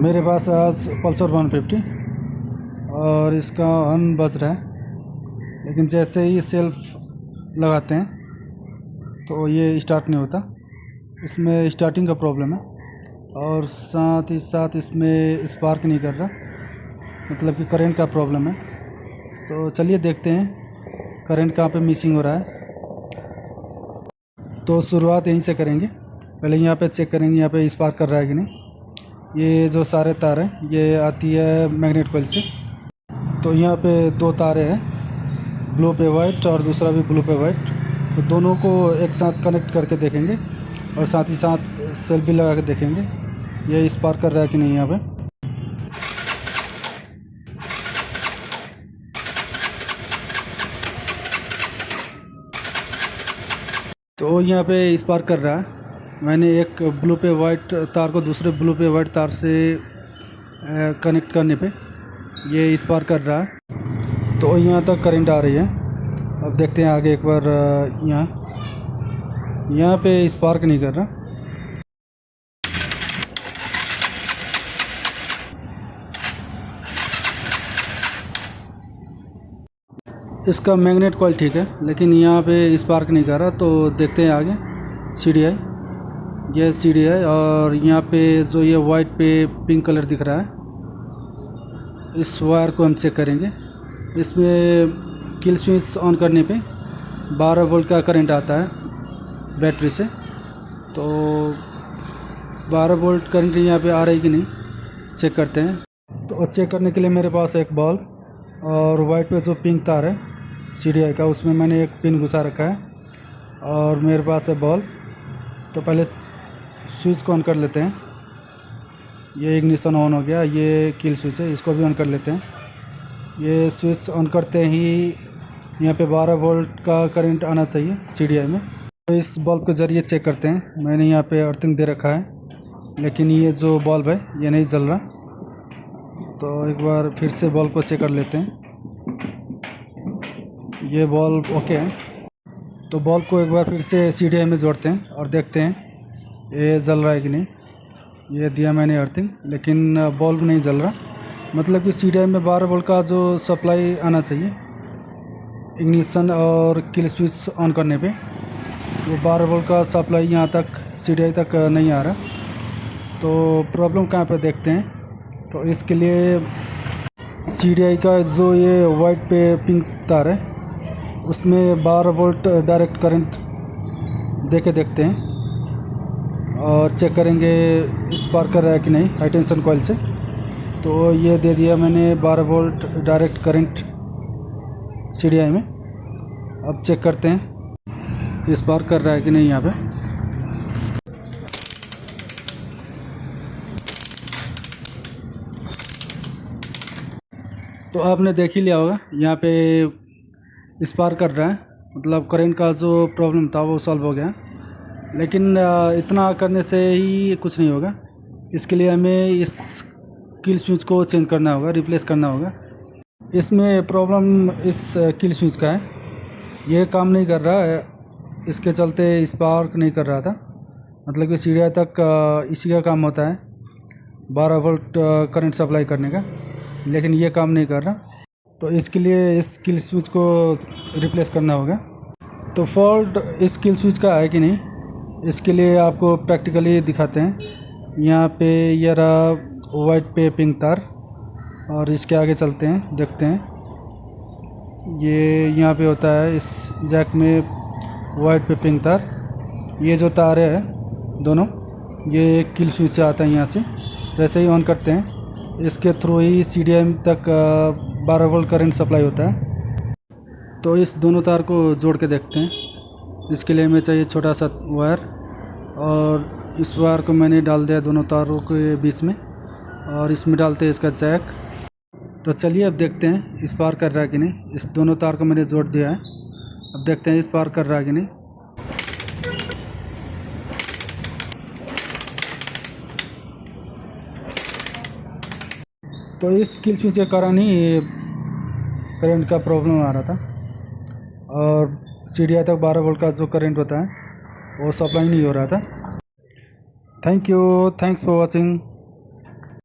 मेरे पास आज पल्सर 150 और इसका हॉर्न बज रहा है, लेकिन जैसे ही सेल्फ लगाते हैं तो ये स्टार्ट नहीं होता। इसमें स्टार्टिंग का प्रॉब्लम है और साथ ही साथ इसमें स्पार्क नहीं कर रहा, मतलब कि करंट का प्रॉब्लम है। तो चलिए देखते हैं करंट कहाँ पे मिसिंग हो रहा है। तो शुरुआत यहीं से करेंगे। पहले यहाँ पे चेक करेंगे यहाँ पे स्पार्क कर रहा है कि नहीं। ये जो सारे तार हैं ये आती है मैग्नेट कॉइल से। तो यहाँ पे दो तारे हैं, ब्लू पे वाइट और दूसरा भी ब्लू पे वाइट। तो दोनों को एक साथ कनेक्ट करके देखेंगे और साथ ही साथ सेल्फ भी लगा के देखेंगे ये स्पार्क कर रहा है कि नहीं यहाँ पे। तो यहाँ पे स्पार्क कर रहा है। मैंने एक ब्लू पे वाइट तार को दूसरे ब्लू पे वाइट तार से कनेक्ट करने पे ये स्पार्क कर रहा है। तो यहाँ तक करंट आ रही है। अब देखते हैं आगे एक बार। यहाँ पे स्पार्क नहीं कर रहा। इसका मैग्नेट कॉइल ठीक है, लेकिन यहाँ पे स्पार्क नहीं कर रहा। तो देखते हैं आगे। CDI, ये CDI और यहाँ पे जो ये वाइट पे पिंक कलर दिख रहा है, इस वायर को हम चेक करेंगे। इसमें किल स्विच ऑन करने पे 12 वोल्ट का करंट आता है बैटरी से। तो 12 वोल्ट करंट यहाँ पे आ रही कि नहीं चेक करते हैं। तो चेक करने के लिए मेरे पास एक बॉल और वाइट पे जो पिंक तार है CDI का, उसमें मैंने एक पिन घुसा रखा है और मेरे पास है बॉल। तो पहले स्विच को ऑन कर लेते हैं। ये इग्निशन ऑन हो गया, ये किल स्विच है, इसको भी ऑन कर लेते हैं। ये स्विच ऑन करते ही यहाँ पे 12 वोल्ट का करंट आना चाहिए CDI में। तो इस बल्ब के ज़रिए चेक करते हैं। मैंने यहाँ पे अर्थिंग दे रखा है, लेकिन ये जो बल्ब है ये नहीं जल रहा। तो एक बार फिर से बल्ब को चेक कर लेते हैं। ये बल्ब ओके है। तो बल्ब को एक बार फिर से CDI में जोड़ते हैं और देखते हैं ये जल रहा है कि नहीं। ये दिया मैंने अर्थिंग, लेकिन बल्ब नहीं जल रहा। मतलब कि CDI में 12 वोल्ट का जो सप्लाई आना चाहिए इग्निशन और किल स्विच ऑन करने पे, वो 12 वोल्ट का सप्लाई यहाँ तक CDI तक नहीं आ रहा। तो प्रॉब्लम कहाँ पे देखते हैं। तो इसके लिए CDI का जो ये वाइट पे पिंक तार है उसमें 12 वोल्ट डायरेक्ट करंट दे के देखते हैं और चेक करेंगे स्पार्क कर रहा है कि नहीं हाई टेंशन कॉइल से। तो ये दे दिया मैंने 12 वोल्ट डायरेक्ट करंट CDI में। अब चेक करते हैं स्पार्क कर रहा है कि नहीं यहाँ पे। तो आपने देख ही लिया होगा यहाँ पे स्पार्क कर रहा है, मतलब करंट का जो प्रॉब्लम था वो सॉल्व हो गया। लेकिन इतना करने से ही कुछ नहीं होगा। इसके लिए हमें इस किल स्विच को चेंज करना होगा, रिप्लेस करना होगा। इसमें प्रॉब्लम इस किल स्विच का है, ये काम नहीं कर रहा है। इसके चलते स्पार्क नहीं कर रहा था। मतलब कि CDI तक इसी का काम होता है 12 वोल्ट करंट सप्लाई करने का, लेकिन ये काम नहीं कर रहा। तो इसके लिए इस किल स्विच को रिप्लेस करना होगा। तो फॉल्ट इस किल स्विच का है कि नहीं, इसके लिए आपको प्रैक्टिकली दिखाते हैं। यहाँ पे ये रहा वाइट पे पिंक तार और इसके आगे चलते हैं, देखते हैं। ये यहाँ पे होता है इस जैक में वाइट पे पिंक तार। ये जो तार है दोनों, ये किल स्विच से आता है यहाँ से। जैसे ही ऑन करते हैं इसके थ्रू ही CDI तक 12 वोल्ट करंट सप्लाई होता है। तो इस दोनों तार को जोड़ के देखते हैं। इसके लिए हमें चाहिए छोटा सा वायर और इस वायर को मैंने डाल दिया दोनों तारों के बीच में और इसमें डालते हैं इसका जैक। तो चलिए अब देखते हैं स्पार्क कर रहा है कि नहीं। इस दोनों तार को मैंने जोड़ दिया है, अब देखते हैं स्पार्क कर रहा है कि नहीं। तो इस किल स्विच के कारण ही करंट का प्रॉब्लम आ रहा था और CDI तक 12 वोल्ट का जो करंट होता है वो सप्लाई नहीं हो रहा था। Thank you, thanks for watching.